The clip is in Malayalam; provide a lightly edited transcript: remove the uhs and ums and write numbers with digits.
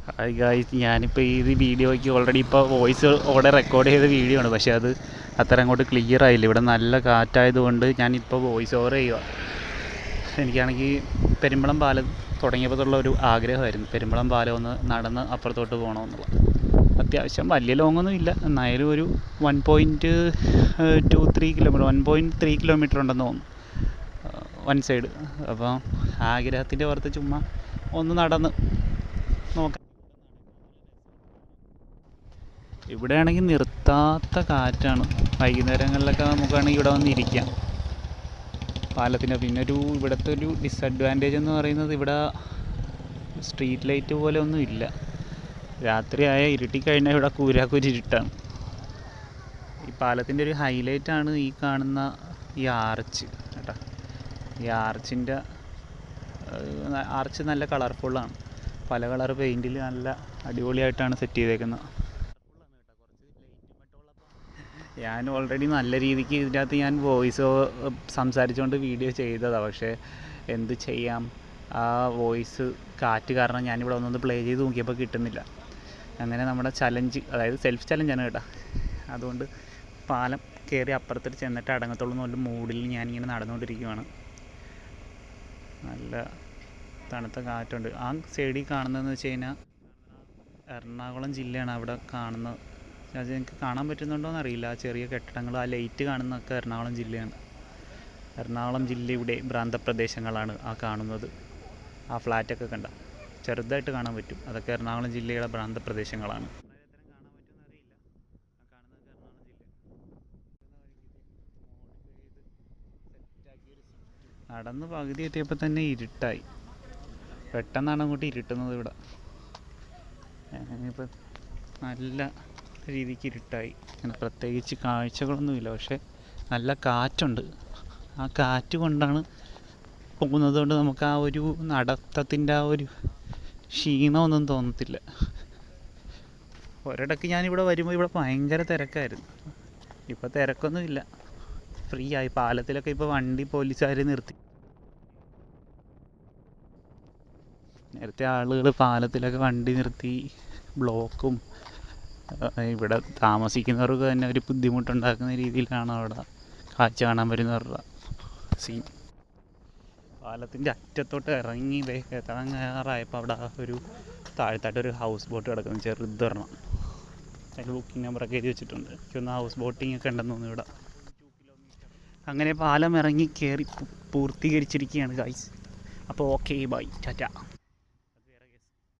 ഹായ് ഗായ്സ്, ഞാനിപ്പോൾ ഈ വീഡിയോയ്ക്ക് ഓൾറെഡി ഇപ്പോൾ വോയിസ് ഓടെ റെക്കോർഡ് ചെയ്ത വീഡിയോ ആണ്. പക്ഷേ അത് അത്ര അങ്ങോട്ട് ക്ലിയർ ആയില്ല. ഇവിടെ നല്ല കാറ്റായതുകൊണ്ട് ഞാനിപ്പോൾ വോയിസ് ഓവർ ചെയ്യുക. എനിക്കാണെങ്കിൽ പെരുമ്പളം പാലം തുടങ്ങിയപ്പോഴുള്ള ഒരു ആഗ്രഹമായിരുന്നു, പെരുമ്പളം പാലം ഒന്ന് നടന്ന് അപ്പുറത്തോട്ട് പോകണമെന്നുള്ളത്. അത്യാവശ്യം വലിയ ലോങ്ങൊന്നും ഇല്ല, എന്നായാലും ഒരു 1.23 കിലോമീറ്റർ 1.3 കിലോമീറ്റർ ഉണ്ടെന്ന് തോന്നുന്നു വൺ സൈഡ്. അപ്പോൾ ആഗ്രഹത്തിൻ്റെ പുറത്ത് ചുമ്മാ ഒന്ന് നടന്ന് നോക്കാം. ഇവിടെയാണെങ്കിൽ നിർത്താത്ത കാറ്റാണ്. വൈകുന്നേരങ്ങളിലൊക്കെ നമുക്കാണെങ്കിൽ ഇവിടെ വന്നിരിക്കാം പാലത്തിന്. പിന്നെ ഇവിടുത്തെ ഒരു ഡിസഡ്വാൻറ്റേജ് എന്ന് പറയുന്നത്, ഇവിടെ സ്ട്രീറ്റ് ലൈറ്റ് പോലെ ഒന്നും ഇല്ല. രാത്രിയായ ഇരുട്ടിക്കഴിഞ്ഞാൽ ഇവിടെ കൂരാക്കൂരിട്ടാണ്. ഈ പാലത്തിൻ്റെ ഒരു ഹൈലൈറ്റാണ് ഈ കാണുന്ന ഈ ആർച്ച് കേട്ടോ. ഈ ആർച്ച് നല്ല കളർഫുള്ളാണ്. പല കളർ പെയിൻറ്റിൽ നല്ല അടിപൊളിയായിട്ടാണ് സെറ്റ് ചെയ്തേക്കുന്നത്. ഞാൻ ഓൾറെഡി നല്ല രീതിക്ക് ഇതിനകത്ത് ഞാൻ വോയിസ് സംസാരിച്ചുകൊണ്ട് വീഡിയോ ചെയ്തതാണ്. പക്ഷേ എന്ത് ചെയ്യാം, ആ വോയിസ് കാറ്റ് കാരണം ഞാനിവിടെ ഒന്നൊന്ന് പ്ലേ ചെയ്ത് നോക്കിയപ്പോൾ കിട്ടുന്നില്ല. അങ്ങനെ നമ്മുടെ ചലഞ്ച്, അതായത് സെൽഫ് ചലഞ്ചാണ് കേട്ടോ. അതുകൊണ്ട് പാലം കയറി അപ്പുറത്തോട്ട് ചെന്നിട്ട് അടങ്ങത്തുള്ളൂ എന്നുള്ള മൂഡിൽ ഞാനിങ്ങനെ നടന്നുകൊണ്ടിരിക്കുകയാണ്. നല്ല തണുത്ത കാറ്റുണ്ട്. ആ സൈഡിൽ കാണുന്നതെന്ന് വെച്ച് കഴിഞ്ഞാൽ എറണാകുളം ജില്ലയാണ് അവിടെ കാണുന്നത്. അത് എനിക്ക് കാണാൻ പറ്റുന്നുണ്ടോയെന്ന് അറിയില്ല. ആ ചെറിയ കെട്ടിടങ്ങൾ, ആ ലൈറ്റ് കാണുന്നതൊക്കെ എറണാകുളം ജില്ലയാണ്. എറണാകുളം ജില്ലയുടെ പ്രാന്തപ്രദേശങ്ങളാണ് ആ കാണുന്നത്. ആ ഫ്ലാറ്റൊക്കെ കണ്ട ചെറുതായിട്ട് കാണാൻ പറ്റും, അതൊക്കെ എറണാകുളം ജില്ലയുടെ പ്രാന്തപ്രദേശങ്ങളാണ്. നടന്ന് പകുതി എത്തിയപ്പോൾ തന്നെ ഇരുട്ടായി. പെട്ടെന്നാണ് അങ്ങോട്ട് ഇരുട്ടുന്നത് ഇവിടെ. ഇപ്പം നല്ല രീതിക്ക് ഇരുട്ടായി. അങ്ങനെ പ്രത്യേകിച്ച് കാഴ്ചകളൊന്നുമില്ല, പക്ഷേ നല്ല കാറ്റുണ്ട്. ആ കാറ്റ് കൊണ്ടാണ് പോകുന്നത് കൊണ്ട് നമുക്ക് ആ ഒരു നടത്തത്തിൻ്റെ ആ ഒരു ക്ഷീണമൊന്നും തോന്നത്തില്ല. ഒരിടയ്ക്ക് ഞാനിവിടെ വരുമ്പോൾ ഇവിടെ ഭയങ്കര തിരക്കായിരുന്നു. ഇപ്പോൾ തിരക്കൊന്നുമില്ല, ഫ്രീ ആയി. പാലത്തിലൊക്കെ ഇപ്പോൾ വണ്ടി പോലീസുകാർ നിർത്തി. നേരത്തെ ആളുകൾ പാലത്തിലൊക്കെ വണ്ടി നിർത്തി ബ്ലോക്കും, ഇവിടെ താമസിക്കുന്നവർക്ക് തന്നെ ഒരു ബുദ്ധിമുട്ടുണ്ടാക്കുന്ന രീതിയിലാണ് അവിടെ കാഴ്ച കാണാൻ വരുന്നവരുടെ സീൻ. പാലത്തിൻ്റെ അറ്റത്തോട്ട് ഇറങ്ങി എത്താറായപ്പോൾ അവിടെ ഒരു താഴത്തായിട്ടൊരു ഹൗസ് ബോട്ട് കിടക്കുന്നു, ചെറുതൊരെണ്ണം. അതിൽ ബുക്കിംഗ് നമ്പറൊക്കെ എഴുതി വെച്ചിട്ടുണ്ട്. എനിക്കൊന്ന് ഹൗസ് ബോട്ടിംഗ് ഒക്കെ ഉണ്ടെന്ന് തോന്നുന്നു ഇവിടെ. അങ്ങനെ പാലം ഇറങ്ങി കയറി പൂർത്തീകരിച്ചിരിക്കുകയാണ് ഗൈസ്. അപ്പോൾ ഓക്കെ, ബൈ, ടാറ്റ.